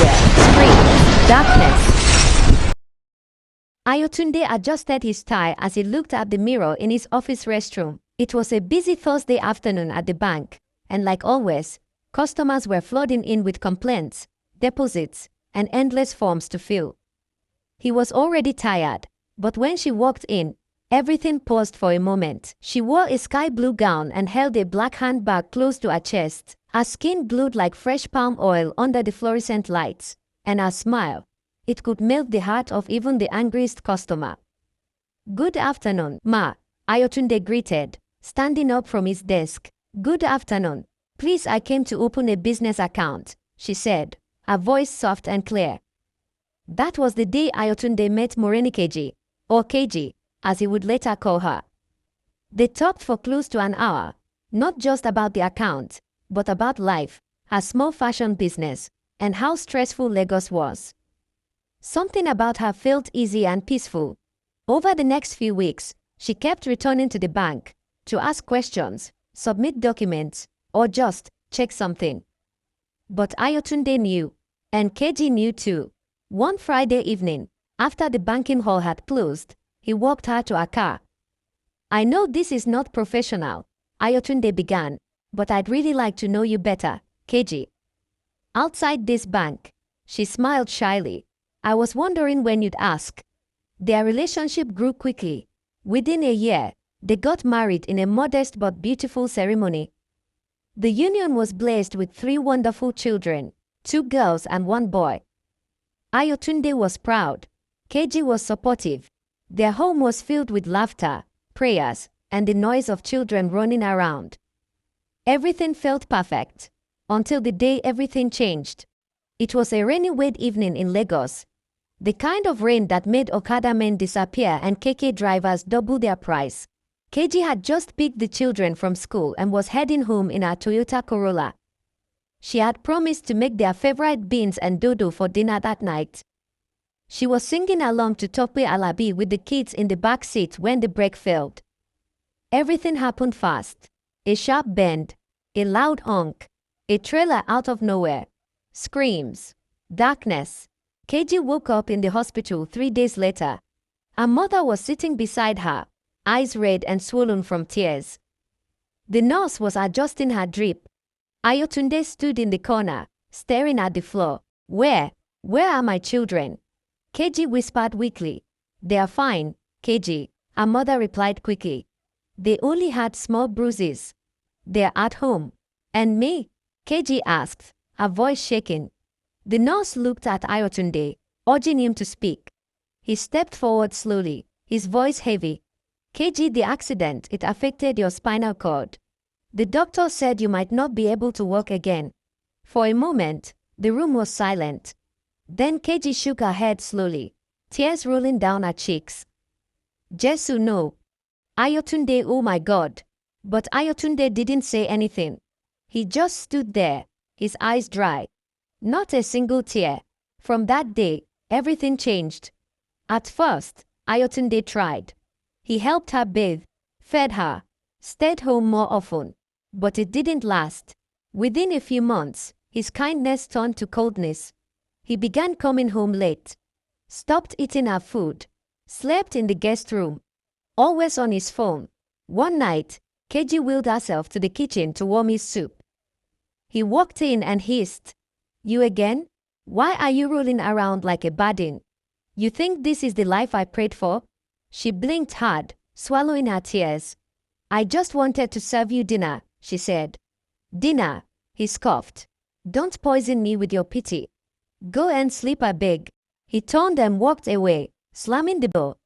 nowhere. Screams. Darkness. Ayotunde adjusted his tie as he looked at the mirror in his office restroom. It was a busy Thursday afternoon at the bank, and like always, customers were flooding in with complaints, deposits, and endless forms to fill. He was already tired, but when she walked in, everything paused for a moment. She wore a sky blue gown and held a black handbag close to her chest. Her skin glowed like fresh palm oil under the fluorescent lights, and her smile, it could melt the heart of even the angriest customer. "Good afternoon, ma," Ayotunde greeted, standing up from his desk. "Good afternoon. Please, I came to open a business account," she said, her voice soft and clear. That was the day Ayotunde met Morenikeji, or Keji, as he would later call her. They talked for close to an hour, not just about the account, but about life, her small fashion business, and how stressful Lagos was. Something about her felt easy and peaceful. Over the next few weeks, she kept returning to the bank to ask questions, submit documents, or just check something. But Ayotunde knew, and Keji knew too. One Friday evening, after the banking hall had closed, he walked her to her car. "I know this is not professional," Ayotunde began, "but I'd really like to know you better, Keji. Outside this bank," she smiled shyly, "I was wondering when you'd ask." Their relationship grew quickly. Within a year, they got married in a modest but beautiful ceremony. The union was blessed with 3 wonderful children, 2 girls and 1 boy. Ayotunde was proud. Keji was supportive. Their home was filled with laughter, prayers, and the noise of children running around. Everything felt perfect, until the day everything changed. It was a rainy wet evening in Lagos, the kind of rain that made Okada men disappear and KK drivers double their price. Keji had just picked the children from school and was heading home in her Toyota Corolla. She had promised to make their favorite beans and dodo for dinner that night. She was singing along to Tope Alabi with the kids in the back seat when the brake failed. Everything happened fast. A sharp bend, a loud honk, a trailer out of nowhere, screams, darkness. Keji woke up in the hospital 3 days later. Her mother was sitting beside her, eyes red and swollen from tears. The nurse was adjusting her drip. Ayotunde stood in the corner, staring at the floor. Where are my children?" Keji whispered weakly. "They are fine, Keji," her mother replied quickly. "They only had small bruises. They're at home." "And me?" Keji asked, her voice shaking. The nurse looked at Ayotunde, urging him to speak. He stepped forward slowly, his voice heavy. "Keji, the accident, it affected your spinal cord. The doctor said you might not be able to walk again." For a moment, the room was silent. Then Keji shook her head slowly, tears rolling down her cheeks. "Jesu, no." "Ayotunde, oh my God." But Ayotunde didn't say anything. He just stood there, his eyes dry. Not a single tear. From that day, everything changed. At first, Ayotunde tried. He helped her bathe, fed her, stayed home more often. But it didn't last. Within a few months, his kindness turned to coldness. He began coming home late, stopped eating her food, slept in the guest room, always on his phone. One night, Keji wheeled herself to the kitchen to warm his soup. He walked in and hissed, "You again? Why are you rolling around like a baden? You think this is the life I prayed for?" She blinked hard, swallowing her tears. "I just wanted to serve you dinner," she said. "Dinner," he scoffed. "Don't poison me with your pity. Go and sleep, I beg." He turned and walked away, slamming the door.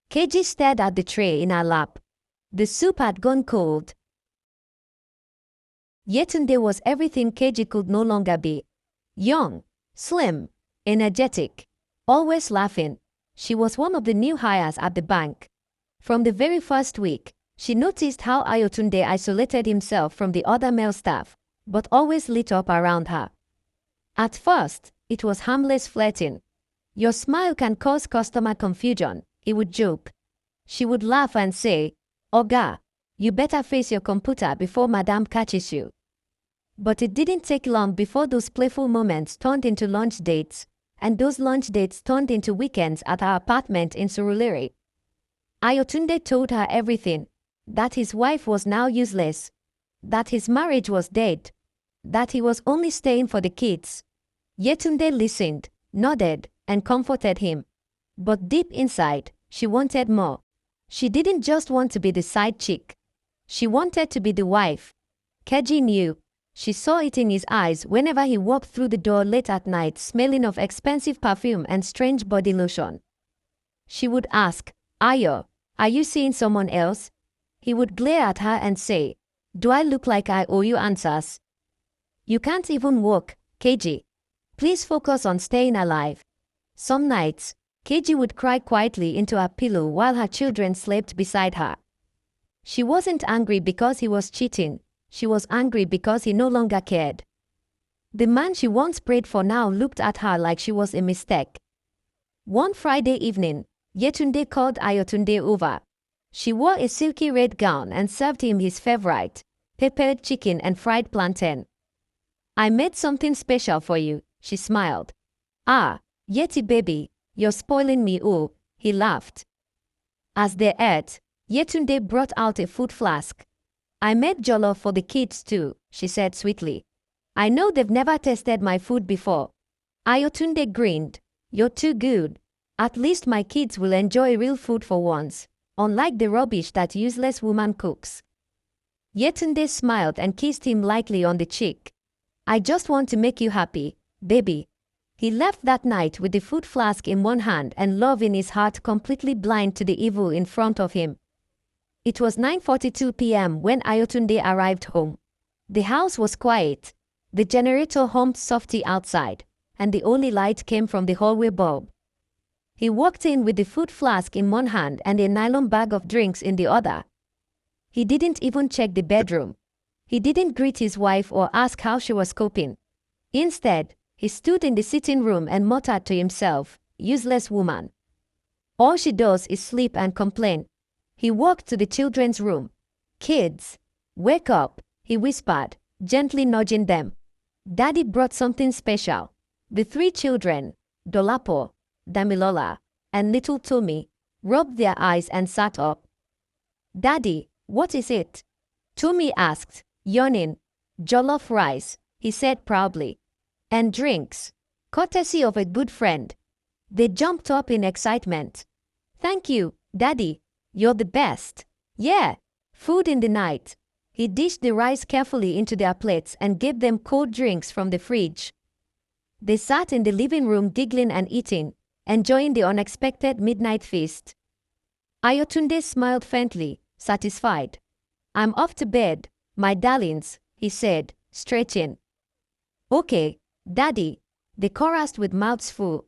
Keji stared at the tray in her lap. The soup had gone cold. Yetunde was everything Keji could no longer be. Young, slim, energetic, always laughing. She was one of the new hires at the bank. From the very first week, she noticed how Ayotunde isolated himself from the other male staff, but always lit up around her. At first, it was harmless flirting. "Your smile can cause customer confusion," he would joke. She would laugh and say, "Oga, you better face your computer before Madame catches you." But it didn't take long before those playful moments turned into lunch dates, and those lunch dates turned into weekends at her apartment in Surulere. Ayotunde told her everything, that his wife was now useless, that his marriage was dead, that he was only staying for the kids. Yetunde listened, nodded, and comforted him. But deep inside, she wanted more. She didn't just want to be the side chick. She wanted to be the wife. Keji knew. She saw it in his eyes whenever he walked through the door late at night smelling of expensive perfume and strange body lotion. She would ask, Ayo, are you seeing someone else? He would glare at her and say, do I look like I owe you answers? You can't even walk, Keji. Please focus on staying alive. Some nights, Keji would cry quietly into her pillow while her children slept beside her. She wasn't angry because he was cheating. She was angry because he no longer cared. The man she once prayed for now looked at her like she was a mistake. One Friday evening, Yetunde called Ayotunde over. She wore a silky red gown and served him his favorite, peppered chicken and fried plantain. I made something special for you, she smiled. Ah, Yeti baby, you're spoiling me, oh, he laughed. As they ate, Yetunde brought out a food flask. I made jollof for the kids too, she said sweetly. I know they've never tasted my food before. Ayotunde grinned. You're too good. At least my kids will enjoy real food for once, unlike the rubbish that useless woman cooks. Yetunde smiled and kissed him lightly on the cheek. I just want to make you happy, baby. He left that night with the food flask in one hand and love in his heart, completely blind to the evil in front of him. It was 9:42 p.m. when Ayotunde arrived home. The house was quiet. The generator hummed softly outside, and the only light came from the hallway bulb. He walked in with the food flask in one hand and a nylon bag of drinks in the other. He didn't even check the bedroom. He didn't greet his wife or ask how she was coping. Instead, he stood in the sitting room and muttered to himself, useless woman. All she does is sleep and complain. He walked to the children's room. Kids, wake up, he whispered, gently nudging them. Daddy brought something special. The three children, Dolapo, Damilola, and little Tommy, rubbed their eyes and sat up. Daddy, what is it? Tommy asked, yawning. Jollof rice, he said proudly. And drinks, courtesy of a good friend. They jumped up in excitement. Thank you, Daddy. You're the best. Yeah, food in the night. He dished the rice carefully into their plates and gave them cold drinks from the fridge. They sat in the living room giggling and eating, enjoying the unexpected midnight feast. Ayotunde smiled faintly, satisfied. I'm off to bed, my darlings, he said, stretching. Okay, Daddy, they chorused with mouths full.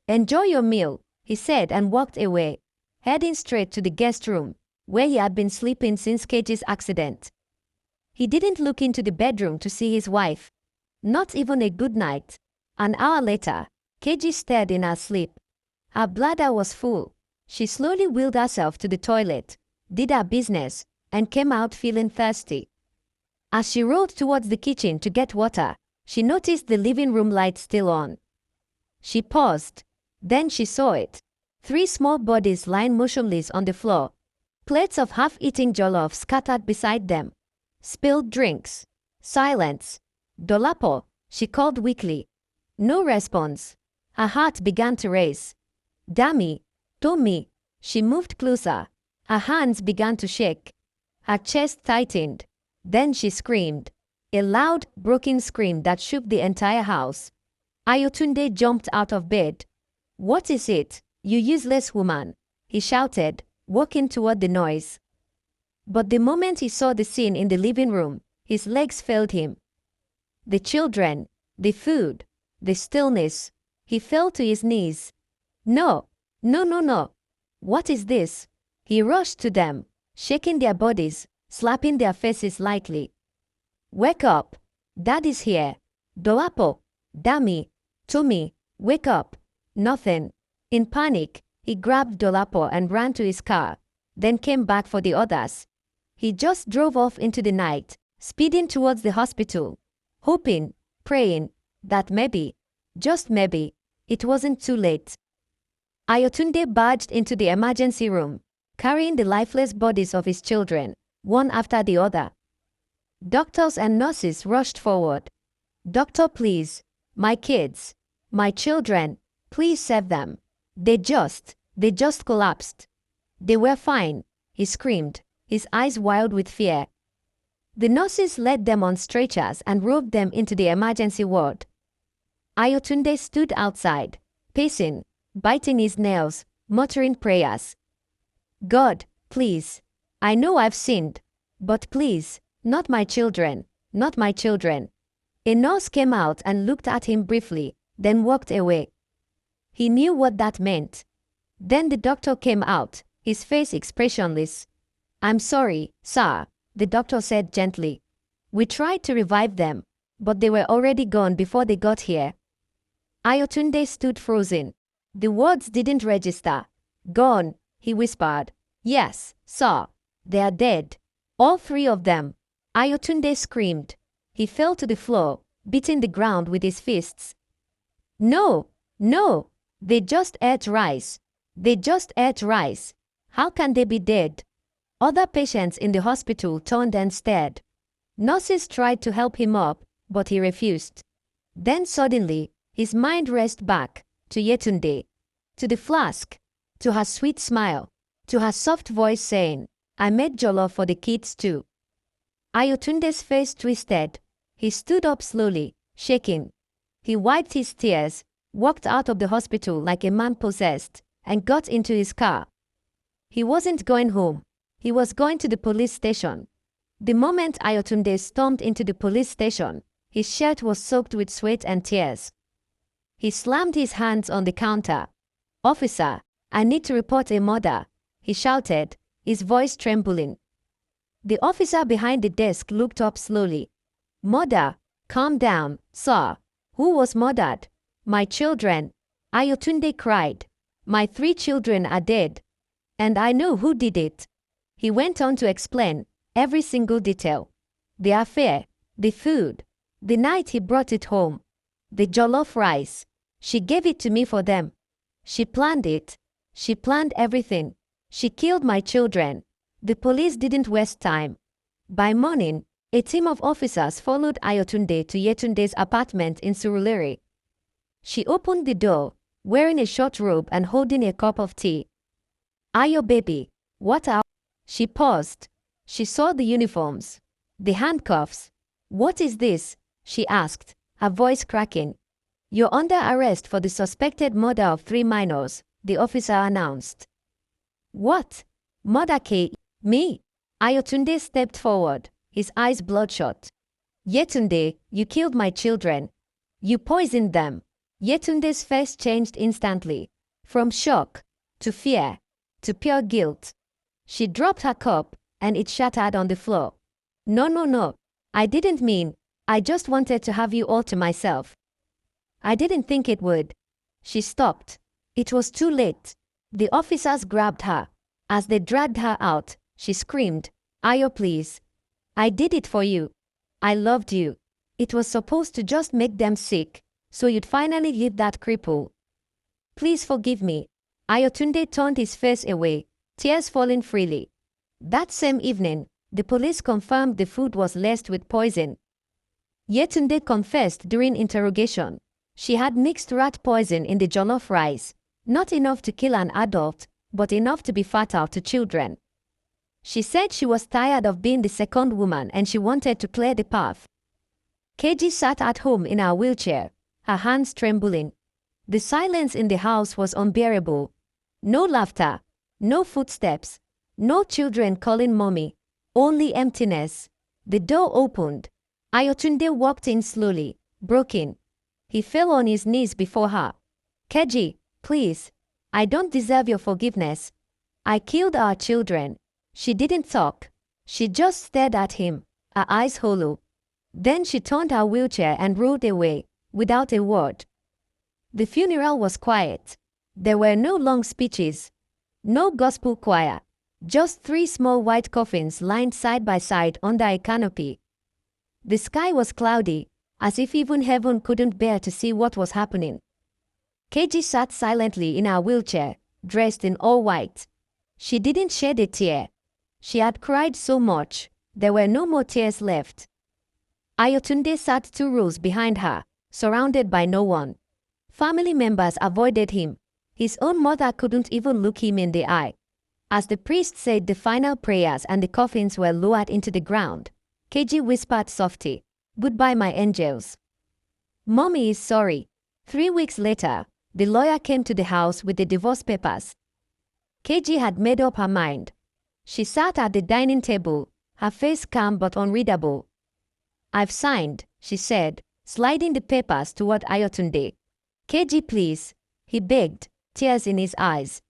Enjoy your meal, he said and walked away, heading straight to the guest room, where he had been sleeping since Keji's accident. He didn't look into the bedroom to see his wife. Not even a good night. An hour later, Keji stared in her sleep. Her bladder was full. She slowly wheeled herself to the toilet, did her business, and came out feeling thirsty. As she rolled towards the kitchen to get water, she noticed the living room light still on. She paused. Then she saw it. 3 small bodies lying motionless on the floor. Plates of half-eaten jollof scattered beside them. Spilled drinks. Silence. Dolapo, she called weakly. No response. Her heart began to race. Dami, Tommy, she moved closer. Her hands began to shake. Her chest tightened. Then she screamed. A loud, broken scream that shook the entire house. Ayotunde jumped out of bed. What is it, you useless woman? He shouted, walking toward the noise. But the moment he saw the scene in the living room, his legs failed him. The children, the food, the stillness. He fell to his knees. No, no, no, no. What is this? He rushed to them, shaking their bodies, slapping their faces lightly. Wake up. Daddy's here. Dolapo, Dami, Tommy, wake up. Nothing. In panic, he grabbed Dolapo and ran to his car, then came back for the others. He just drove off into the night, speeding towards the hospital, hoping, praying, that maybe, just maybe, it wasn't too late. Ayotunde barged into the emergency room, carrying the lifeless bodies of his children, one after the other. Doctors and nurses rushed forward. "Doctor, please, my kids, my children, please save them. They just collapsed." "They were fine," he screamed, his eyes wild with fear. The nurses led them on stretchers and roved them into the emergency ward. Ayotunde stood outside, pacing, biting his nails, muttering prayers. "God, please, I know I've sinned, but please, not my children, not my children." A nurse came out and looked at him briefly, then walked away. He knew what that meant. Then the doctor came out, his face expressionless. "I'm sorry, sir," the doctor said gently. "We tried to revive them, but they were already gone before they got here." Ayotunde stood frozen. The words didn't register. "Gone," he whispered. "Yes, sir. They are dead. All three of them." Ayotunde screamed. He fell to the floor, beating the ground with his fists. "No, no, they just ate rice. They just ate rice. How can they be dead?" Other patients in the hospital turned and stared. Nurses tried to help him up, but he refused. Then suddenly, his mind raced back to Yetunde, to the flask, to her sweet smile, to her soft voice saying, "I made jollof for the kids too." Ayotunde's face twisted. He stood up slowly, shaking. He wiped his tears, walked out of the hospital like a man possessed, and got into his car. He wasn't going home. He was going to the police station. The moment Ayotunde stormed into the police station, his shirt was soaked with sweat and tears. He slammed his hands on the counter. "Officer, I need to report a murder," he shouted, his voice trembling. The officer behind the desk looked up slowly. "Murder? Calm down, sir. Who was murdered?" "My children," Ayotunde cried. "My 3 children are dead. And I know who did it." He went on to explain every single detail. The affair, the food, the night he brought it home, the jollof rice. "She gave it to me for them. She planned it. She planned everything. She killed my children." The police didn't waste time. By morning, a team of officers followed Ayotunde to Yetunde's apartment in Surulere. She opened the door, wearing a short robe and holding a cup of tea. "Ayo baby, what are..." She paused. She saw the uniforms, the handcuffs. "What is this?" she asked, her voice cracking. "You're under arrest for the suspected murder of 3 minors, the officer announced. "What? Murder K? Me?" Ayotunde stepped forward, his eyes bloodshot. "Yetunde, you killed my children. You poisoned them." Yetunde's face changed instantly, from shock, to fear, to pure guilt. She dropped her cup, and it shattered on the floor. No, I didn't mean, I just wanted to have you all to myself. I didn't think it would." She stopped. It was too late. The officers grabbed her. As they dragged her out, she screamed, "Ayo, please. I did it for you. I loved you. It was supposed to just make them sick, so you'd finally leave that cripple. Please forgive me." Ayotunde turned his face away, tears falling freely. That same evening, the police confirmed the food was laced with poison. Yetunde confessed during interrogation. She had mixed rat poison in the jollof rice, not enough to kill an adult, but enough to be fatal to children. She said she was tired of being the second woman and she wanted to clear the path. Keji sat at home in her wheelchair, her hands trembling. The silence in the house was unbearable. No laughter, no footsteps, no children calling mommy, only emptiness. The door opened. Ayotunde walked in slowly, broken. He fell on his knees before her. "Keji, please. I don't deserve your forgiveness. I killed our children." She didn't talk. She just stared at him, her eyes hollow. Then she turned her wheelchair and rode away, without a word. The funeral was quiet. There were no long speeches, no gospel choir, just 3 small white coffins lined side by side under a canopy. The sky was cloudy, as if even heaven couldn't bear to see what was happening. KG sat silently in her wheelchair, dressed in all white. She didn't shed a tear. She had cried so much, there were no more tears left. Ayotunde sat 2 rows behind her, surrounded by no one. Family members avoided him. His own mother couldn't even look him in the eye. As the priest said the final prayers and the coffins were lowered into the ground, KG whispered softly, "Goodbye, my angels." "Mommy is sorry." 3 weeks later, the lawyer came to the house with the divorce papers. KG had made up her mind. She sat at the dining table, her face calm but unreadable. "I've signed," she said, sliding the papers toward Ayotunde. "KG, please," he begged, tears in his eyes.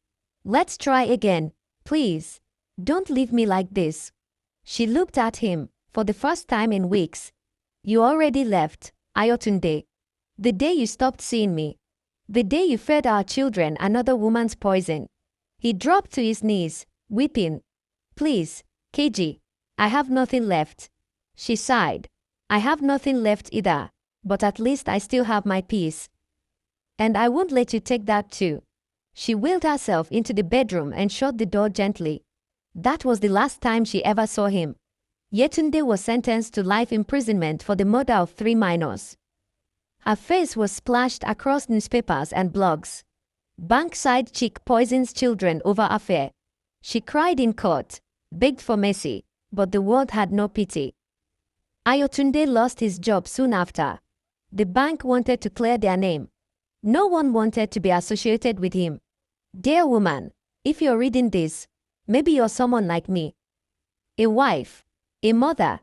"Let's try again, please. Don't leave me like this." She looked at him, for the first time in weeks. "You already left, Ayotunde. The day you stopped seeing me. The day you fed our children another woman's poison." He dropped to his knees, weeping. "Please, KG, I have nothing left." She sighed. "I have nothing left either, but at least I still have my peace. And I won't let you take that too." She wheeled herself into the bedroom and shut the door gently. That was the last time she ever saw him. Yetunde was sentenced to life imprisonment for the murder of 3 minors. Her face was splashed across newspapers and blogs. Bankside chick poisons children over affair. She cried in court, begged for mercy, but the world had no pity. Ayotunde lost his job soon after. The bank wanted to clear their name. No one wanted to be associated with him. Dear woman, if you're reading this, maybe you're someone like me. A wife, a mother,